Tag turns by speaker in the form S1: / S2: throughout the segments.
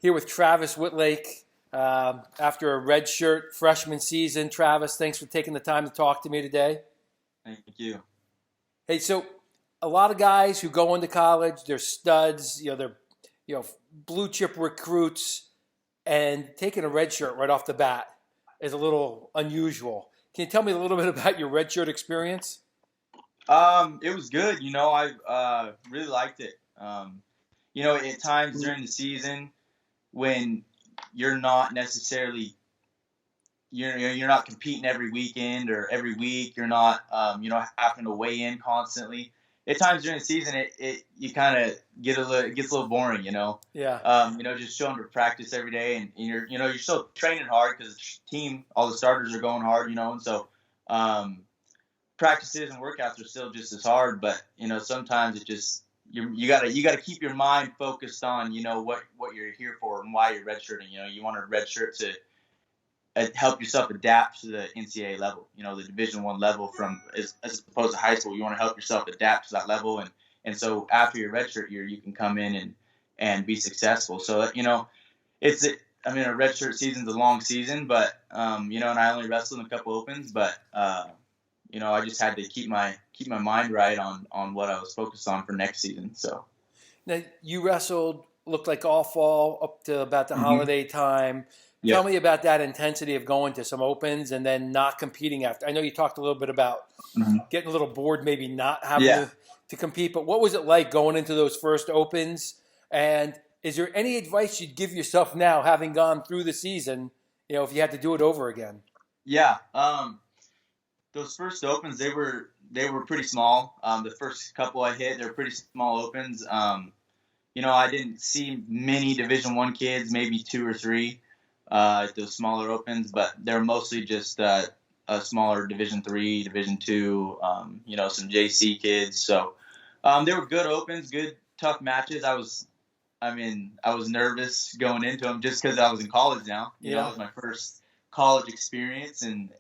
S1: Here with Travis Wittlake after a redshirt freshman season. Travis, thanks for taking the time to talk to me today.
S2: Thank you.
S1: Hey, so a lot of guys who go into college, they're studs, they're blue chip recruits, and taking a redshirt right off the bat is a little unusual. Can you tell me a little bit about your redshirt experience?
S2: It was good. I really liked it. At times during the season when you're not necessarily you're not competing every weekend or every week. You're not having to weigh in constantly. At times during the season, it you kind of it gets a little boring.
S1: Yeah.
S2: Just showing up to practice every day, and you're still training hard because the team, all the starters are going hard. And so. Practices and workouts are still just as hard, but sometimes it just you gotta keep your mind focused on what you're here for and why you're redshirting. You want a redshirt to help yourself adapt to the NCAA level. The Division I level from as opposed to high school. You want to help yourself adapt to that level, and so after your redshirt year, you can come in and be successful. So it's a redshirt season's a long season, but and I only wrestled in a couple opens, but. I just had to keep my mind right on what I was focused on for next season. So
S1: now you wrestled, looked like all fall up to about the holiday time.
S2: Yep.
S1: Tell me about that intensity of going to some opens and then not competing after. I know you talked a little bit about getting a little bored, maybe not having to compete, but what was it like going into those first opens? And is there any advice you'd give yourself now, having gone through the season, if you had to do it over again?
S2: Yeah. Those first opens, they were pretty small. The first couple I hit, they were pretty small opens. I didn't see many Division I kids, maybe 2 or 3 at those smaller opens, but they were mostly just a smaller Division III, Division II, some JC kids. So they were good opens, good tough matches. I was nervous going into them just because I was in college now. It was my first college experience, and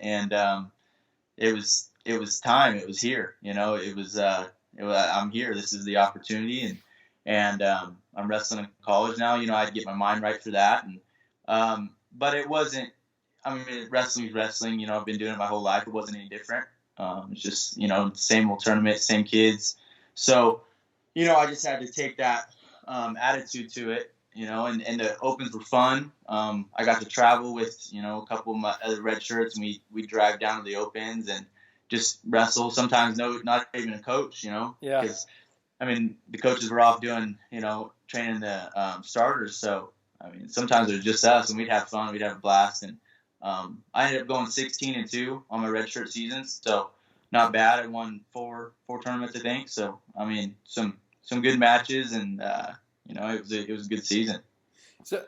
S2: it was time. It was here. I'm here. This is the opportunity, and I'm wrestling in college now. I'd get my mind right for that, and but it wasn't. Wrestling is wrestling. I've been doing it my whole life. It wasn't any different. It's just same old tournament, same kids. So I just had to take that attitude to it. And the opens were fun. I got to travel with, a couple of my other red shirts, and we dragged down to the opens and just wrestle. Sometimes not even a coach,
S1: Yeah.
S2: Because, the coaches were off doing, training the starters. So, sometimes it was just us, and we'd have fun. We'd have a blast. And I ended up going 16-2 on my red shirt seasons. So, not bad. I won four tournaments, I think. So, some good matches, and it was a good season.
S1: So,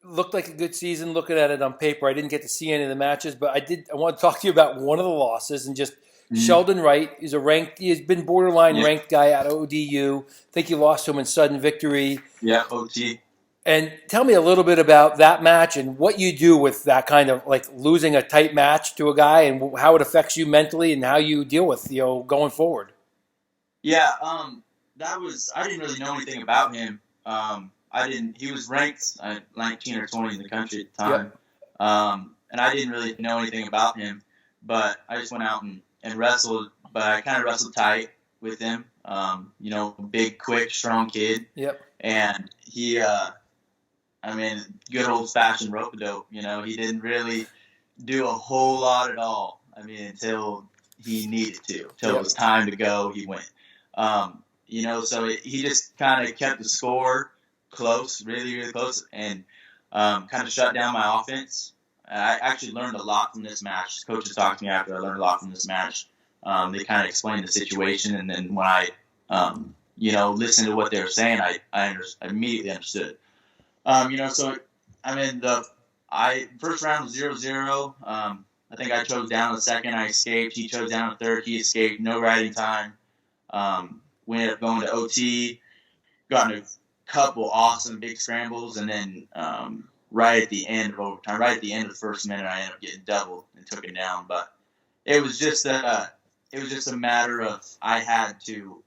S1: looked like a good season looking at it on paper. I didn't get to see any of the matches, but I want to talk to you about one of the losses and just Sheldon Wright. He's been borderline ranked guy at ODU. I think you lost to him in sudden victory.
S2: Yeah, OT.
S1: And tell me a little bit about that match and what you do with that kind of like losing a tight match to a guy and how it affects you mentally and how you deal with, going forward.
S2: Yeah, I didn't really know anything about him. He was ranked 19 or 20 in the country at the time. Yep. And I didn't really know anything about him, but I just went out and wrestled, but I kind of wrestled tight with him. Big, quick, strong kid.
S1: Yep.
S2: And he, good old fashioned rope-a-dope. He didn't really do a whole lot at all. Until he needed to. Until it was time to go, he went. So he just kind of kept the score close, really, really close, and kind of shut down my offense. I actually learned a lot from this match. Coaches talked to me after. I learned a lot from this match. They kind of explained the situation, and then when I, listened to what they were saying, I immediately understood. First round was 0-0. I think I chose down the second. I escaped. He chose down the third. He escaped. No riding time. We ended up going to OT, got in a couple awesome big scrambles, and then right at the end of overtime, right at the end of the first minute, I ended up getting doubled and took it down. But it was just a matter of I had to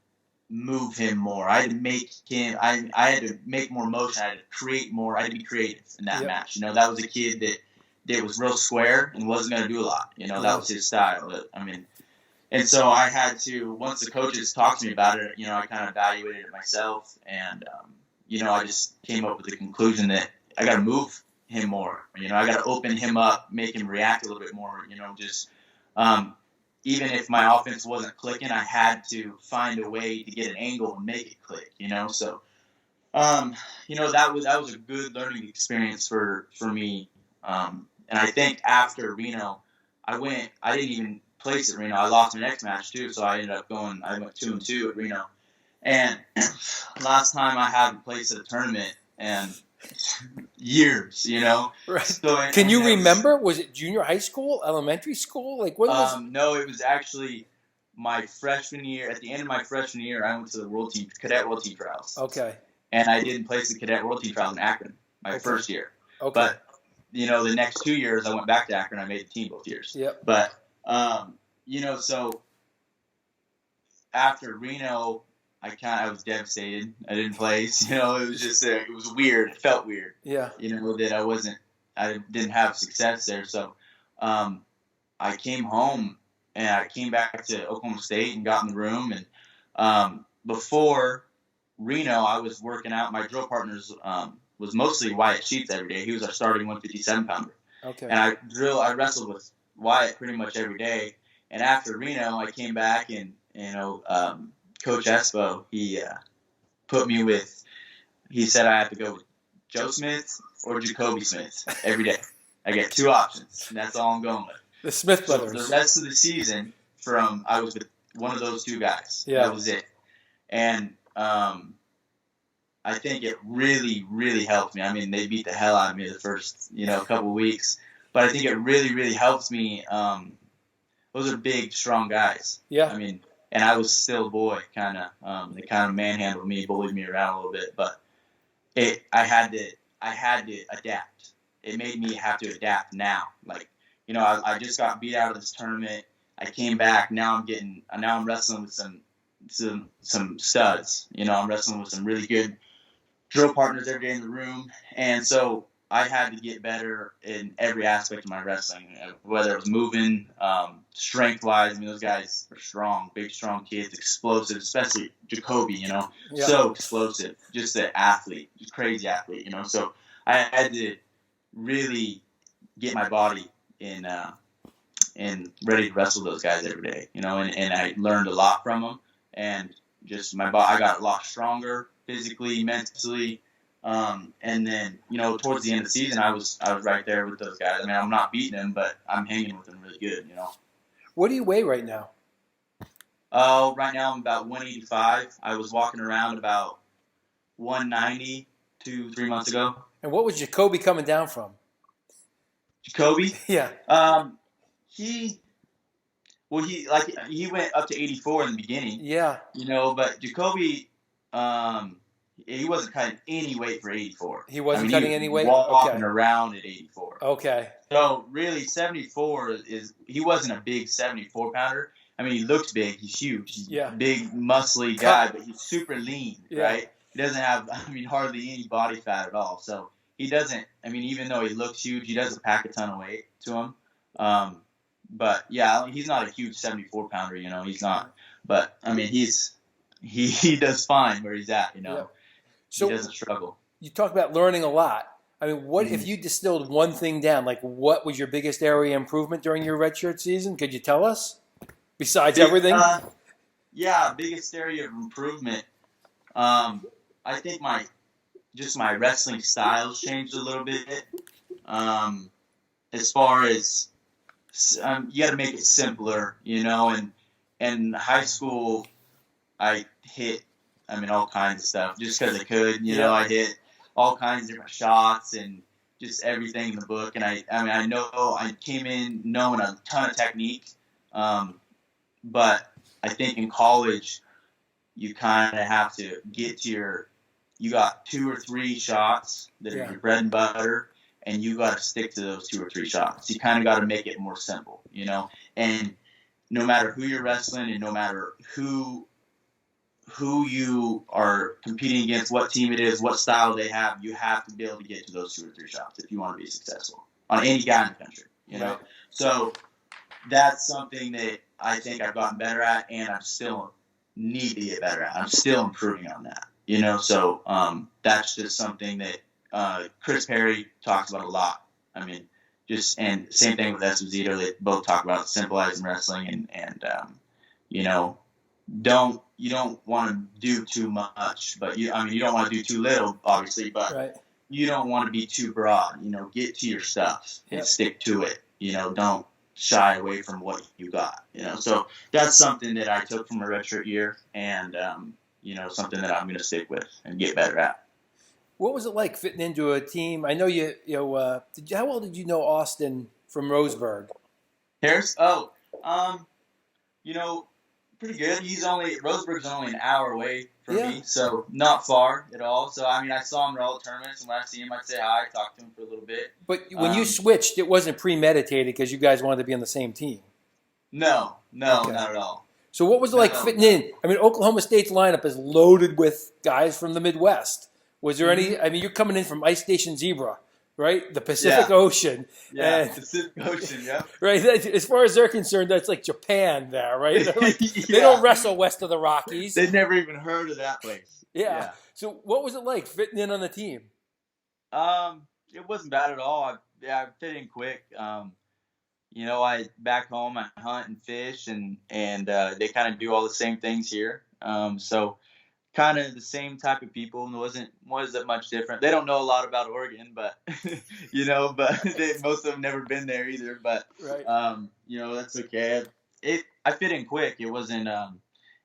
S2: move him more. I had to make him. I had to make more motion. I had to create more. I had to be creative in that match. You know, that was a kid that was real square and wasn't going to do a lot. You know, that was his style. I mean, and so I had to, once the coaches talked to me about it, you know, I kind of evaluated it myself, and you know, I just came up with the conclusion that I got to move him more. You know, I got to open him up, make him react a little bit more. You know, just even if my offense wasn't clicking, I had to find a way to get an angle and make it click, you know? So, you know, that was a good learning experience for me. And I think after Reno, I didn't even place at Reno. I lost my next match too. So I went 2-2 at Reno. And last time I hadn't placed at a tournament and years, you know.
S1: Right.
S2: So,
S1: can you remember? Was it junior high school, elementary school? Like what was?
S2: No, it was actually my freshman year. At the end of my freshman year, I went to the cadet world team trials.
S1: Okay.
S2: And I didn't place the cadet world team trials in Akron my first year. Okay. But you know, the next 2 years, I went back to Akron. I made the team both years.
S1: Yep.
S2: But you know, so after Reno, I was devastated. I didn't place. You know, it was just it was weird. It felt weird.
S1: Yeah.
S2: You know that I didn't have success there. So I came home and I came back to Oklahoma State and got in the room. And before Reno, I was working out. My drill partners was mostly Wyatt Sheets every day. He was our starting 157 pounder.
S1: Okay.
S2: And I wrestled with Wyatt pretty much every day. And after Reno, I came back and you know. Coach Espo, he put me with. He said I have to go with Joe Smith or Jacoby Smith every day. I get 2 options, and that's all I'm going with.
S1: The Smith brothers.
S2: So the rest of the season, I was with one of those 2 guys.
S1: Yeah,
S2: that was it. And I think it really, really helped me. I mean, they beat the hell out of me the first couple of weeks, but I think it really, really helped me. Those are big, strong guys.
S1: Yeah.
S2: I mean. And I was still a boy, kind of. They kind of manhandled me, bullied me around a little bit, but I had to adapt. It made me have to adapt now. Like, you know, I just got beat out of this tournament. I came back. Now I'm wrestling with some studs. You know, I'm wrestling with some really good drill partners every day in the room, and so I had to get better in every aspect of my wrestling, whether it was moving, strength-wise. I mean, those guys are strong, big, strong kids, explosive, especially Jacoby, you know, so explosive, just an athlete, just crazy athlete, you know. So I had to really get my body in ready to wrestle those guys every day, you know, and I learned a lot from them, and just my body, I got a lot stronger physically, mentally. And then, you know, towards the end of the season, I was right there with those guys. I mean, I'm not beating them, but I'm hanging with them really good, you know.
S1: What do you weigh right now?
S2: Right now I'm about 185. I was walking around about 190 2-3 months ago.
S1: And what was Jacoby coming down from?
S2: Jacoby?
S1: Yeah.
S2: He went up to 84 in the beginning.
S1: Yeah.
S2: You know, but Jacoby, he wasn't cutting any weight for 84.
S1: He wasn't cutting any weight?
S2: Walking around at 84.
S1: Okay.
S2: So, really, 74 he wasn't a big 74-pounder. I mean, he looked big. He's huge. He's a big, muscly guy, but he's super lean, right? He doesn't have, hardly any body fat at all. So, he doesn't, even though he looks huge, he doesn't pack a ton of weight to him. But, yeah, he's not a huge 74-pounder, you know. He's not. But, he does fine where he's at, you know.
S1: Yeah. So
S2: he doesn't struggle.
S1: You talk about learning a lot. What if you distilled one thing down? Like, what was your biggest area of improvement during your redshirt season? Could you tell us? Besides everything?
S2: Biggest area of improvement. I think my wrestling styles changed a little bit. As far as you got to make it simpler, you know. And in high school, I hit. All kinds of stuff, just because I could, you know. I hit all kinds of different shots and just everything in the book. And I know I came in knowing a ton of technique, but I think in college you kind of have to get to you got 2 or 3 shots that are your bread and butter, and you got to stick to those 2 or 3 shots. You kind of got to make it more simple, you know. And no matter who you're wrestling, and no matter who who you are competing against, what team it is, what style they have, you have to be able to get to those 2 or 3 shots if you want to be successful on any guy in the country, you know?
S1: Right.
S2: So that's something that I think I've gotten better at, and I still need to get better at. I'm still improving on that, you know? So that's just something that Chris Perry talks about a lot. I mean, and same thing with Esposito. They both talk about simplifying wrestling and you know, you don't want to do too much, but you don't want to do too little, obviously, but
S1: right.
S2: You don't want to be too broad. You know, get to your stuff and stick to it. You know, don't shy away from what you got. You know, so that's something that I took from a redshirt year, and you know, something that I'm going to stick with and get better at.
S1: What was it like fitting into a team? I know how well did you know Austin from Roseburg?
S2: Harris? Oh, you know, pretty good. Roseburg's only an hour away from me, so not far at all. So, I mean, I saw him at all the tournaments, and when I see him, I'd say hi, talk to him for a little bit.
S1: But when you switched, it wasn't premeditated because you guys wanted to be on the same team.
S2: No, not at all.
S1: So what was it like fitting in? I mean, Oklahoma State's lineup is loaded with guys from the Midwest. Was there any? I mean, you're coming in from Ice Station Zebra, right? The Pacific Ocean.
S2: Yeah, Pacific Ocean, yeah.
S1: Right. As far as they're concerned, that's like Japan there, right? They don't wrestle west of the Rockies.
S2: They've never even heard of that place.
S1: Yeah. So what was it like fitting in on the team?
S2: It wasn't bad at all. I fit in quick. You know, back home I hunt and fish, and they kind of do all the same things here. So kind of the same type of people, and wasn't much different. They don't know a lot about Oregon, but you know, but most of them never been there either. But you know, that's okay. I fit in quick. It wasn't.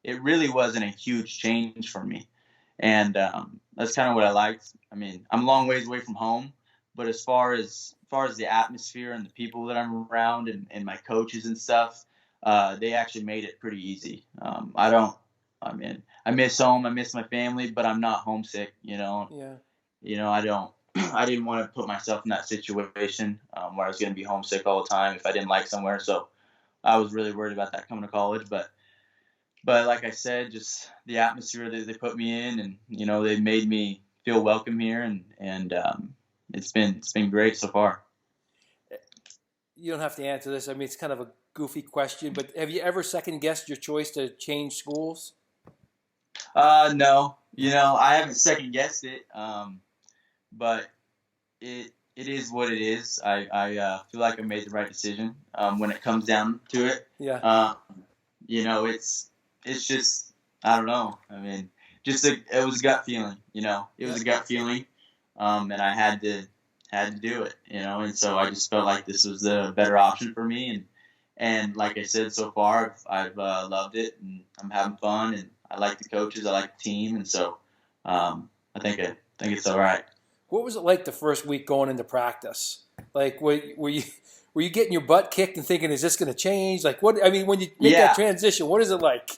S2: It really wasn't a huge change for me, and that's kind of what I liked. I mean, I'm a long ways away from home, but as far as the atmosphere and the people that I'm around and my coaches and stuff, they actually made it pretty easy. I miss home. I miss my family, but I'm not homesick, you know.
S1: Yeah.
S2: You know, I didn't want to put myself in that situation where I was going to be homesick all the time if I didn't like somewhere. So I was really worried about that coming to college. But like I said, just the atmosphere that they put me in, and, you know, they made me feel welcome here, and it's been great so far.
S1: You don't have to answer this. I mean, it's kind of a goofy question, but have you ever second-guessed your choice to change schools?
S2: No, you know, I haven't second guessed it. But it is what it is. I feel like I made the right decision, when it comes down to it.
S1: Yeah.
S2: You know, it's just, I don't know. I mean, it was a gut feeling, you know, it was a gut feeling. And I had to do it, you know, and so I just felt like this was the better option for me. And like I said, so far I've loved it, and I'm having fun, and I like the coaches, I like the team, and so I think it's all right.
S1: What was it like the first week going into practice? Like, were you getting your butt kicked and thinking, is this going to change? Like, what? I mean, when you make that transition, what is it like?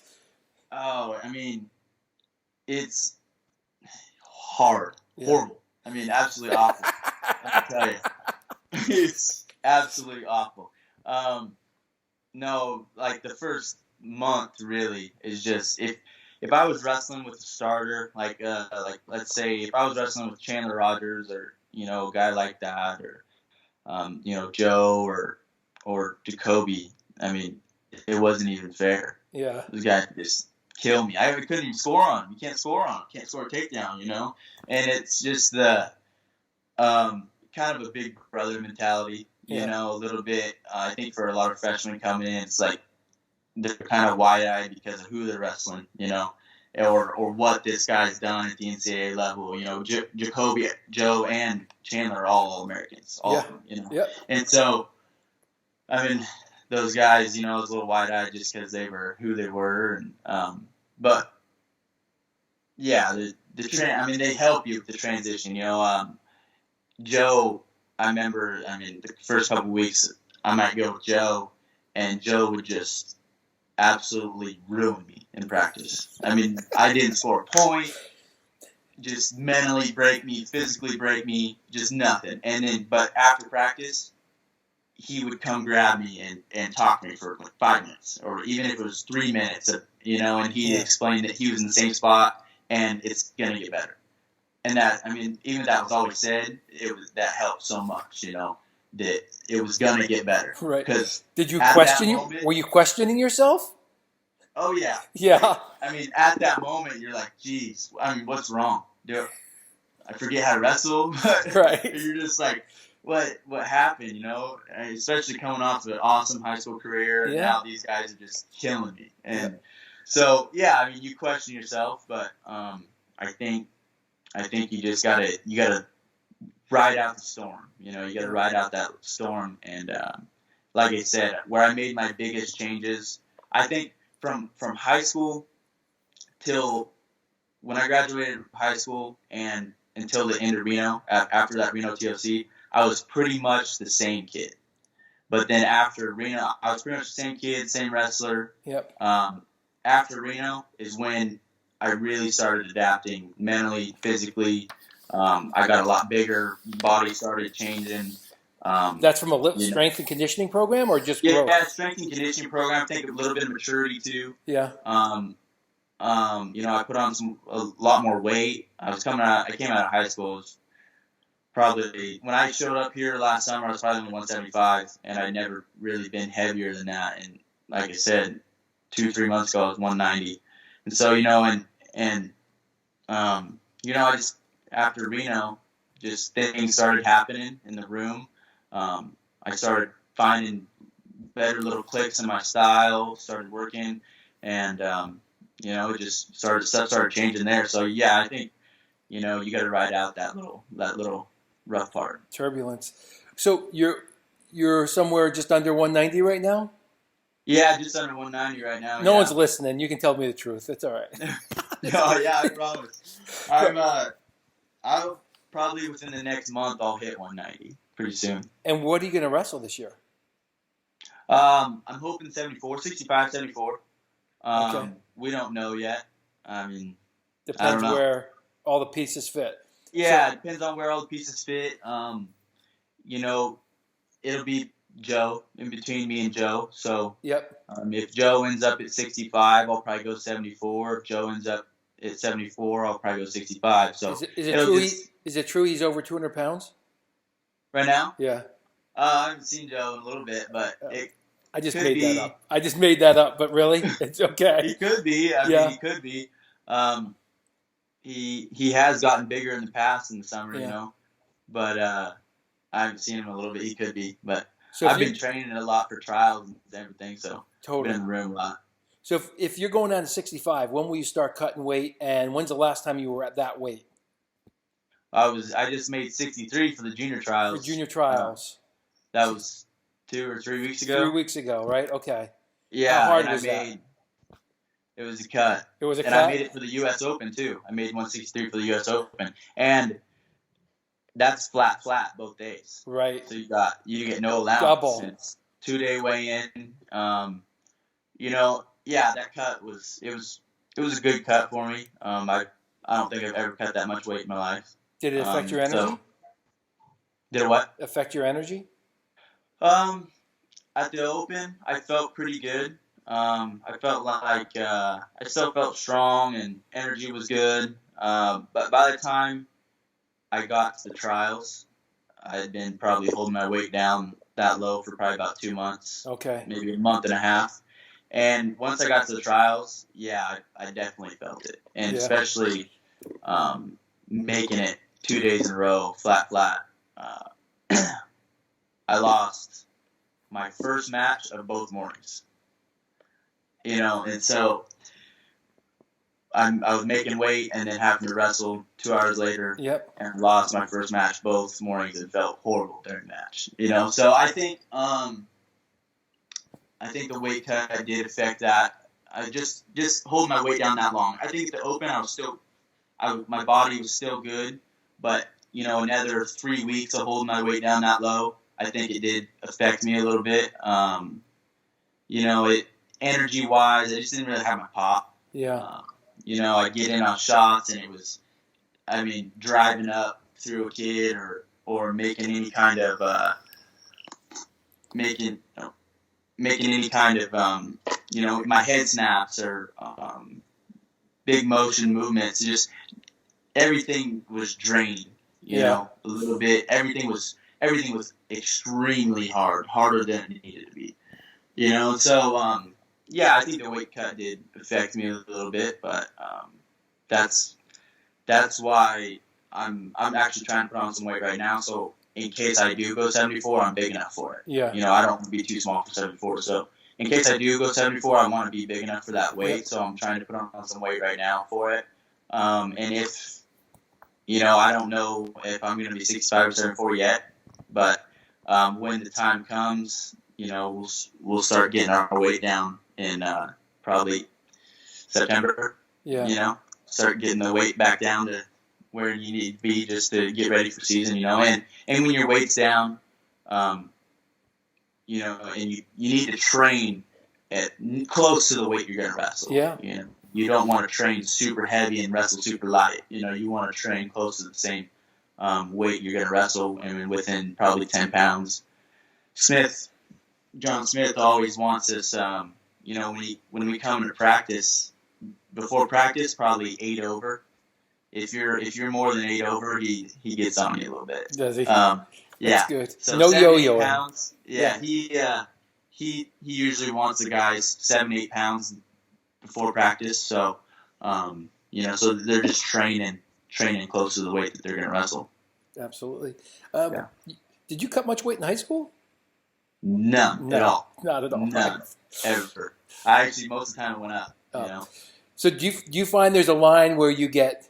S2: Oh, I mean, it's hard, horrible. I mean, absolutely awful. I tell you, it's absolutely awful. No, like the first month really is just if I was wrestling with a starter, like let's say if I was wrestling with Chandler Rogers, or, you know, a guy like that, or you know, Joe or Jacoby, I mean, it wasn't even fair.
S1: Yeah,
S2: those guys could just kill me. I couldn't even score on him. You can't score on him. Can't score a takedown, you know. And it's just the kind of a big brother mentality, you know, a little bit. I think for a lot of freshmen coming in, it's like they're kind of wide-eyed because of who they're wrestling, you know, or what this guy's done at the NCAA level. You know, Jacoby, Joe, and Chandler are all Americans, all of them, you know.
S1: Yep.
S2: And so, I mean, those guys, you know, I was a little wide-eyed just because they were who they were, and but yeah, I mean, they help you with the transition, you know. Joe, I remember, I mean, the first couple weeks, I might go with Joe, and Joe would just absolutely ruin me in practice. I mean, I didn't score a point, just mentally break me, physically break me, just nothing. And then, but after practice, he would come grab me and talk to me for like 5 minutes, or even if it was 3 minutes, and he explained that he was in the same spot and it's going to get better. And that, I mean, even if that was all he said, that helped so much, that it was going to get better.
S1: Right.
S2: Because
S1: did you question were you questioning yourself?
S2: Oh, yeah.
S1: Yeah.
S2: I mean, at that moment, you're like, geez, I mean, what's wrong? I forget how to wrestle.
S1: Right.
S2: You're just like, what happened, especially coming off of an awesome high school career, and now these guys are just killing me. And so, yeah, I mean, you question yourself, but I think you just gotta ride out the storm. You gotta ride out that storm. And like I said, where I made my biggest changes, I think from high school till when I graduated high school and until the end of Reno, after that Reno TOC, I was pretty much the same kid. But then after Reno, I was pretty much the same kid, same wrestler.
S1: Yep.
S2: After Reno is when I really started adapting mentally, physically. I got a lot bigger. Body started changing.
S1: That's from a strength and conditioning program, or just growth?
S2: Yeah, strength and conditioning program. I think a little bit of maturity too.
S1: Yeah.
S2: I put on a lot more weight. I came out of high school. Probably when I showed up here last summer, I was probably only 175, and I'd never really been heavier than that. And like I said, 2-3 months ago, I was 190. And so, I just, after Reno, just things started happening in the room. I started finding better little clicks in my style, started working, and, it just stuff started changing there. So, yeah, I think, you got to ride out that little rough part.
S1: Turbulence. So you're somewhere just under 190 right now?
S2: Yeah, just under 190 right now.
S1: No one's listening. You can tell me the truth. It's all right.
S2: Oh, yeah, I promise. I'll probably within the next month I'll hit 190 pretty soon.
S1: And what are you going to wrestle this year?
S2: I'm hoping 65, 74.
S1: Okay.
S2: We don't know yet. I mean,
S1: depends where all the pieces fit.
S2: Yeah, it depends on where all the pieces fit. It'll be Joe, in between me and Joe. So
S1: yep.
S2: If Joe ends up at 65, I'll probably go 74. If Joe ends up at 74, I'll probably go 65. So
S1: is it true he's over 200 pounds?
S2: Right now?
S1: Yeah.
S2: I haven't seen Joe in a little bit, but
S1: I just made that up, but really? It's okay.
S2: He could be. I mean, he could be. He has gotten bigger in the past in the summer, but I haven't seen him in a little bit. He could be, but so I've been training a lot for trials and everything, so
S1: totally
S2: been in the room a lot.
S1: So if you're going down to 65, when will you start cutting weight, and when's the last time you were at that weight?
S2: I just made 63 for the junior trials.
S1: For junior trials.
S2: That was 2 or 3 weeks ago.
S1: 3 weeks ago, right? Okay.
S2: Yeah. How hard was that? It was a cut.
S1: It was a cut?
S2: And I made it for the U.S. Open, too. I made 163 for the U.S. Open. And that's flat both days.
S1: Right.
S2: So you get no allowance.
S1: Double.
S2: It's 2-day weigh-in. That cut was a good cut for me. I don't think I've ever cut that much weight in my life.
S1: Did it affect your energy?
S2: Did it what?
S1: Affect your energy?
S2: At the Open, I felt pretty good. I felt like I still felt strong and energy was good. But by the time I got to the trials, I had been probably holding my weight down that low for probably about 2 months.
S1: Okay.
S2: Maybe a month and a half. And once I got to the trials, I definitely felt it. And especially making it 2 days in a row, flat. I lost my first match of both mornings. And so I was making weight and then having to wrestle 2 hours later.
S1: Yep.
S2: And lost my first match both mornings and felt horrible during the match. So I think the weight cut did affect that. I just holding my weight down that long. I think at the Open my body was still good, but another 3 weeks of holding my weight down that low, I think it did affect me a little bit. Energy-wise, I just didn't really have my pop.
S1: Yeah.
S2: I get in on shots, and it was, driving up through a kid or making any kind of making making any kind of my head snaps or big motion movements. Just everything was drained. You know, a little bit. Everything was extremely hard, harder than it needed to be. You know, so I think the weight cut did affect me a little bit, but that's why I'm actually trying to put on some weight right now. So in case I do go 74, I'm big enough for it.
S1: Yeah.
S2: You know, I don't want to be too small for 74. So in case I do go 74, I want to be big enough for that weight. So I'm trying to put on some weight right now for it. And if, I don't know if I'm going to be 65 or 74 yet, but when the time comes, we'll start getting our weight down in probably September.
S1: Yeah.
S2: Start getting the weight back down to where you need to be just to get ready for season, and when your weight's down, and you need to train at close to the weight you're going to wrestle.
S1: Yeah.
S2: You don't want to train super heavy and wrestle super light. You want to train close to the same weight you're going to wrestle, and within probably 10 pounds. John Smith always wants us, when we come to practice, before practice, probably 8 over. If you're more than 8 over, he gets on you a little bit.
S1: Does he?
S2: Yeah.
S1: That's good.
S2: So
S1: no
S2: 7, 8
S1: yo-yo.
S2: pounds. Yeah. He usually wants the guys 7, 8 pounds before practice. So, so they're just training close to the weight that they're going to wrestle.
S1: Absolutely. Did you cut much weight in high school?
S2: None at all.
S1: Not at all.
S2: None. Ever. I actually, most of the time, it went up.
S1: So do you find there's a line where you get?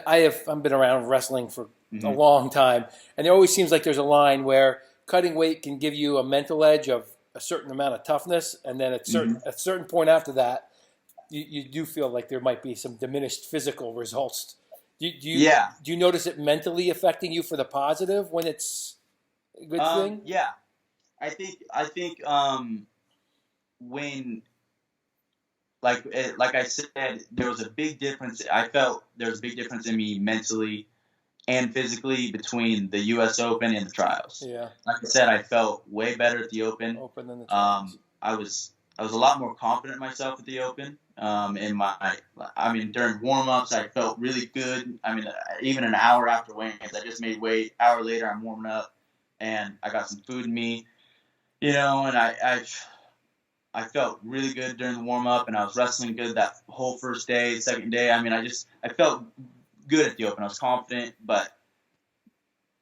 S1: I've been around wrestling for a long time, and it always seems like there's a line where cutting weight can give you a mental edge of a certain amount of toughness, and then at a certain point after that, you do feel like there might be some diminished physical results. Do you notice it mentally affecting you for the positive when it's a good thing?
S2: Yeah, I think when. Like I said, there was a big difference. I felt there was a big difference in me mentally and physically between the U.S. Open and the trials.
S1: Yeah.
S2: Like I said, I felt way better at the Open.
S1: Open than the trials.
S2: I was a lot more confident in myself at the Open. During warm-ups, I felt really good. Even an hour after weighing, I just made weight. Hour later, I'm warming up, and I got some food in me. And I felt really good during the warm-up, and I was wrestling good that whole first day, second day. I felt good at the Open. I was confident, but,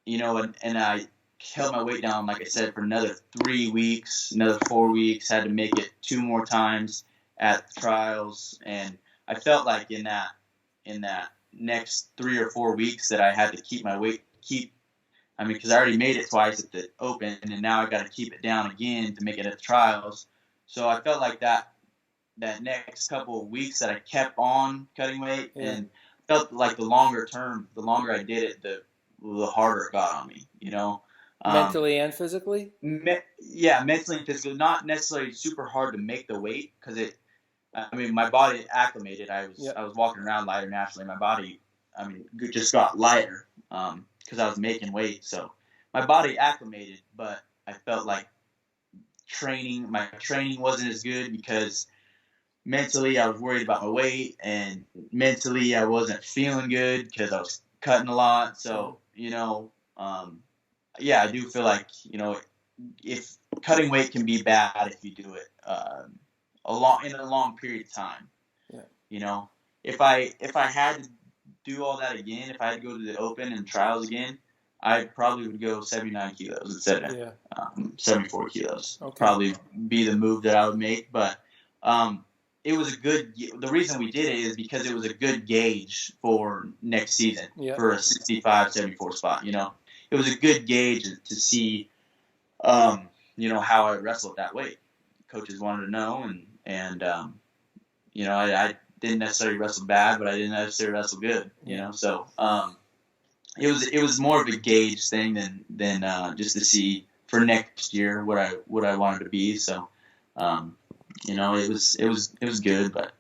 S2: and I held my weight down, like I said, for another 3 weeks, another 4 weeks, had to make it 2 more times at trials, and I felt like in that next 3 or 4 weeks that I had to keep my weight, because I already made it twice at the Open, and now I got to keep it down again to make it at the trials. So I felt like that next couple of weeks that I kept on cutting weight, and felt like the longer I did it, the harder it got on me,
S1: Mentally and physically?
S2: Mentally and physically. Not necessarily super hard to make the weight because my body acclimated. I was walking around lighter naturally. My body, just got lighter because I was making weight. So my body acclimated, but I felt like my training wasn't as good because mentally I was worried about my weight, and mentally I wasn't feeling good because I was cutting a lot. So, I do feel like, if cutting weight can be bad if you do it in a long period of time. Yeah. If I had to do all that again, if I had to go to the Open and trials again, I probably would go 79 kilos instead of 74 kilos.
S1: Okay.
S2: Probably be the move that I would make. But it was the reason we did it is because it was a good gauge for next season for a 65, 74 spot. It was a good gauge to see, how I wrestled at that weight. Coaches wanted to know, and I didn't necessarily wrestle bad, but I didn't necessarily wrestle good. So. It was more of a gauge thing than just to see for next year what I wanted to be. So, it was good, but.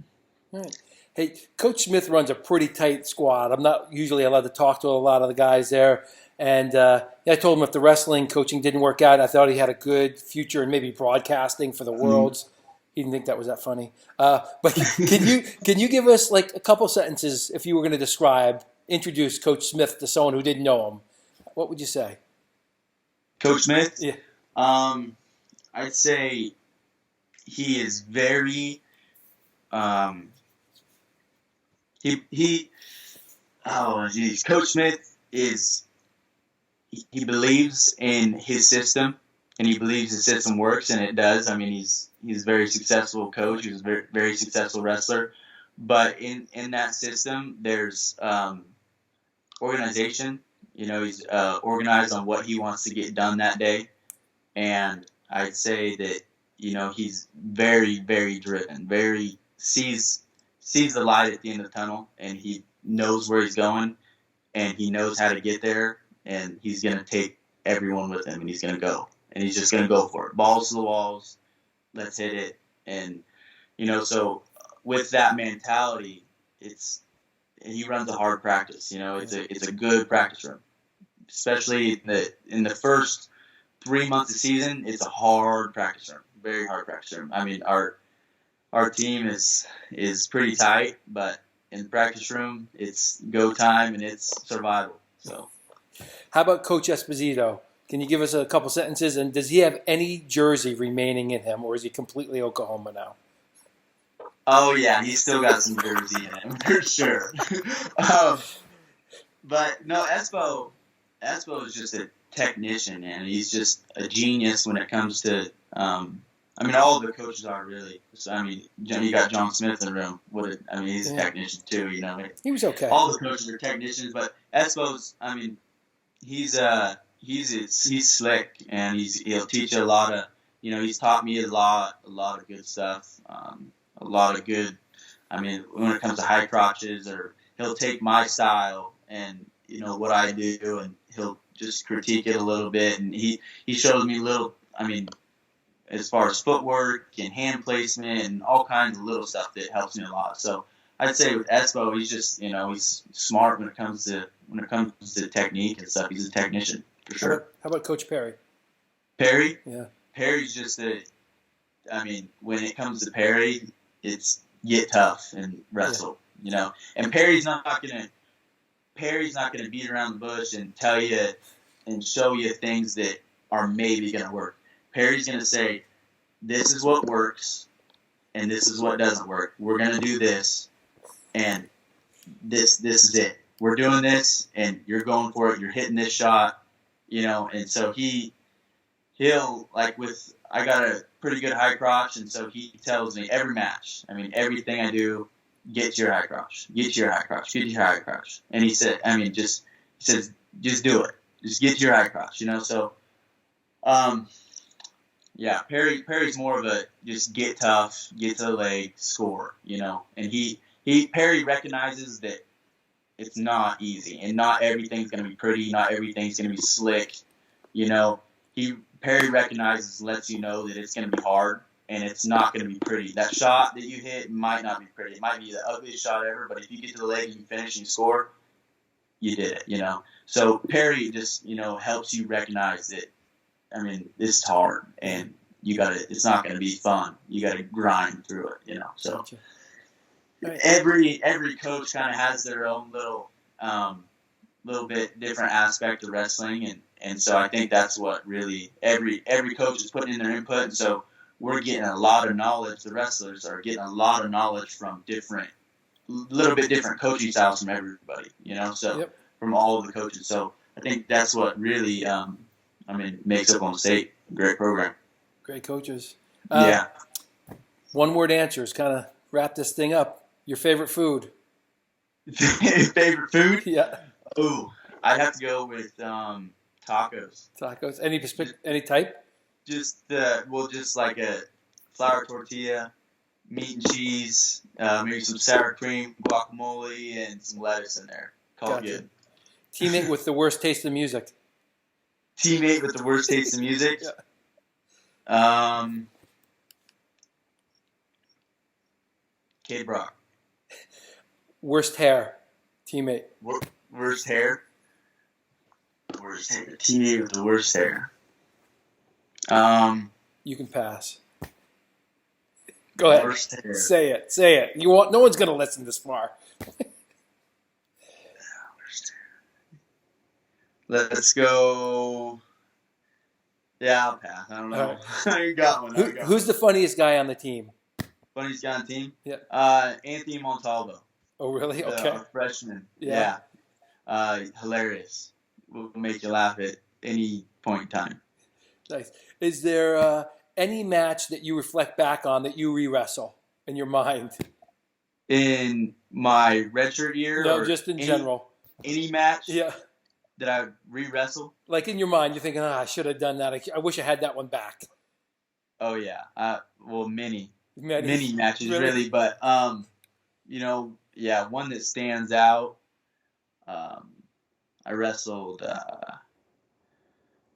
S1: Right. Hey, Coach Smith runs a pretty tight squad. I'm not usually allowed to talk to a lot of the guys there, And I told him if the wrestling coaching didn't work out, I thought he had a good future in maybe broadcasting for the Worlds. He didn't think that was that funny. But can you give us like a couple sentences if you were going to introduce Coach Smith to someone who didn't know him? What would you say?
S2: Coach Smith?
S1: Yeah.
S2: I'd say he is very Coach Smith he believes in his system, and he believes his system works, and it does. I mean, he's a very successful coach. He's a very, very successful wrestler. But in that system, there's organization. He's organized on what he wants to get done that day. And I'd say that, he's very, very driven, very sees the light at the end of the tunnel, and he knows where he's going, and he knows how to get there, and he's going to take everyone with him, and he's going to go. And he's just going to go for it. Balls to the walls, let's hit it. And, so with that mentality, he runs a hard practice. It's a good practice room. Especially in the first 3 months of the season, it's a hard practice room. Very hard practice room. I mean, our team is pretty tight, but in the practice room, it's go time and it's survival. So,
S1: how about Coach Esposito? Can you give us a couple sentences? And does he have any jersey remaining in him, or is he completely Oklahoma now?
S2: Oh yeah, he's still got some jersey in him for sure. But no, Espo is just a technician, and he's just a genius when it comes to. All the coaches are really. So, you got John Smith in the room. He's a technician too.
S1: He was okay.
S2: All the coaches are technicians, but Espo's. He's slick, and he'll teach you a lot of. He's taught me a lot of good stuff. A lot of good. When it comes to high crotches, or he'll take my style and what I do, and he'll just critique it a little bit, and he shows me little. As far as footwork and hand placement and all kinds of little stuff that helps me a lot. So I'd say with Espo, he's just he's smart when it comes to technique and stuff. He's a technician for sure.
S1: How about Coach Perry?
S2: Perry?
S1: Yeah.
S2: Perry's just when it comes to Perry, it's get tough and wrestle. And Perry's not gonna beat around the bush and tell you and show you things that are maybe gonna work. Perry's going to say, this is what works, and this is what doesn't work. We're going to do this, and this is it. We're doing this, and you're going for it. You're hitting this shot, And so he'll I got a pretty good high crotch, and so he tells me every match. Everything I do, get your high crotch, get your high crotch, get your high crotch. And he said, just do it, just get your high crotch, So. Yeah, Perry's more of a just get tough, get to the leg, score, And Perry recognizes that it's not easy, and not everything's going to be pretty, not everything's going to be slick, Perry recognizes, lets you know that it's going to be hard, and it's not going to be pretty. That shot that you hit might not be pretty. It might be the ugliest shot ever, but if you get to the leg and you finish and you score, you did it, So Perry just, helps you recognize that. This is hard, and it's not going to be fun. You got to grind through it, So
S1: Gotcha. Right.
S2: Every coach kind of has their own little bit different aspect of wrestling, and so I think that's what really every coach is putting in their input, and so we're getting a lot of knowledge. The wrestlers are getting a lot of knowledge from little bit different coaching styles from everybody, So
S1: Yep.
S2: From all of the coaches. So I think that's what really. Makes Oklahoma State a great program.
S1: Great coaches.
S2: Yeah.
S1: One word answers, kind of wrap this thing up. Your favorite food?
S2: Favorite food?
S1: Yeah.
S2: Ooh, I'd have to go with tacos.
S1: Tacos? Any type?
S2: Just like a flour tortilla, meat and cheese, maybe some sour cream, guacamole, and some lettuce in there. Call it good.
S1: Teammate with the worst taste in music?
S2: Teammate with the worst taste in music?
S1: Yeah.
S2: K. Brock.
S1: Worst hair? Teammate?
S2: Worst hair? the worst hair? Teammate with the worst hair.
S1: You can pass. Go ahead.
S2: Worst hair.
S1: Say it. Say it. You want? No one's going to listen this far.
S2: Worst hair. Let's go. Yeah, I'll pass. I don't know.
S1: Right.
S2: You got one.
S1: Who's the funniest guy on the team?
S2: Funniest guy on the team?
S1: Yeah.
S2: Anthony Montalvo.
S1: Oh, really? Okay.
S2: A freshman.
S1: Yeah.
S2: Hilarious. Will make you laugh at any point in time.
S1: Nice. Is there any match that you reflect back on that you re-wrestle in your mind?
S2: In my redshirt year?
S1: No,
S2: or
S1: just in general.
S2: Any match?
S1: Yeah.
S2: That I re-wrestle?
S1: Like in your mind, you're thinking, I should have done that. I wish I had that one back.
S2: Oh, yeah. Well, many
S1: Many
S2: matches, really. But, one that stands out, I wrestled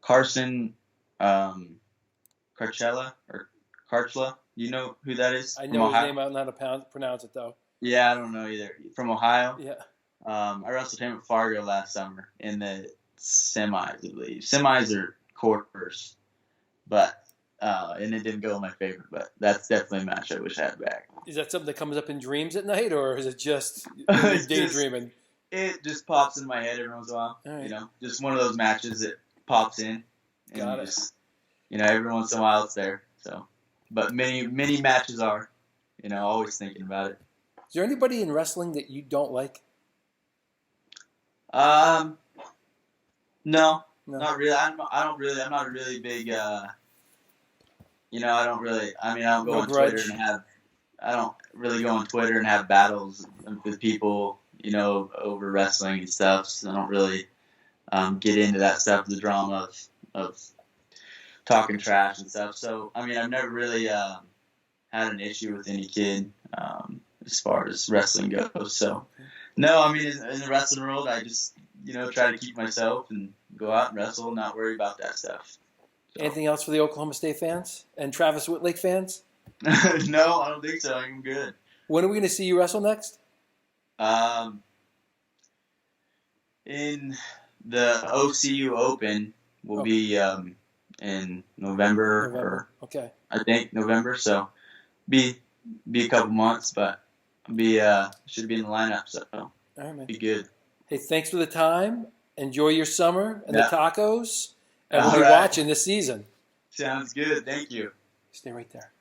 S2: Carson Carchella. You know who that is?
S1: I know his name. I don't know how to pronounce it, though.
S2: Yeah, I don't know either. From Ohio?
S1: Yeah.
S2: I wrestled him at Fargo last summer in the semis, I believe. Semis or quarters. But, and it didn't go in my favor, but that's definitely a match I wish I had back.
S1: Is that something that comes up in dreams at night, or is it just daydreaming?
S2: It just pops in my head every once in a while.
S1: Right.
S2: Just one of those matches that pops in. And
S1: Got it.
S2: just, every once in a while it's there. So, but many matches are, always thinking about it.
S1: Is there anybody in wrestling that you don't like?
S2: No,
S1: No.
S2: not really. I'm not a really big, I don't go
S1: No
S2: on
S1: grudge.
S2: Twitter I don't really go on Twitter and have battles with people, over wrestling and stuff. So I don't really get into that stuff, the drama of talking trash and stuff. So, I've never really had an issue with any kid as far as wrestling goes. So, no, in the wrestling world, I just, try to keep myself and go out and wrestle and not worry about that stuff. So.
S1: Anything else for the Oklahoma State fans and Travis Wittlake fans?
S2: No, I don't think so. I'm good.
S1: When are we going to see you wrestle next?
S2: In the OCU Open will be in November.
S1: Okay.
S2: I think November. So be a couple months, but should be in the lineup. So
S1: all right, man.
S2: Be good.
S1: Hey, thanks for the time. Enjoy your summer and the tacos, and we'll
S2: All
S1: be
S2: right.
S1: watching this season.
S2: Sounds good. Thank you.
S1: Stay right there.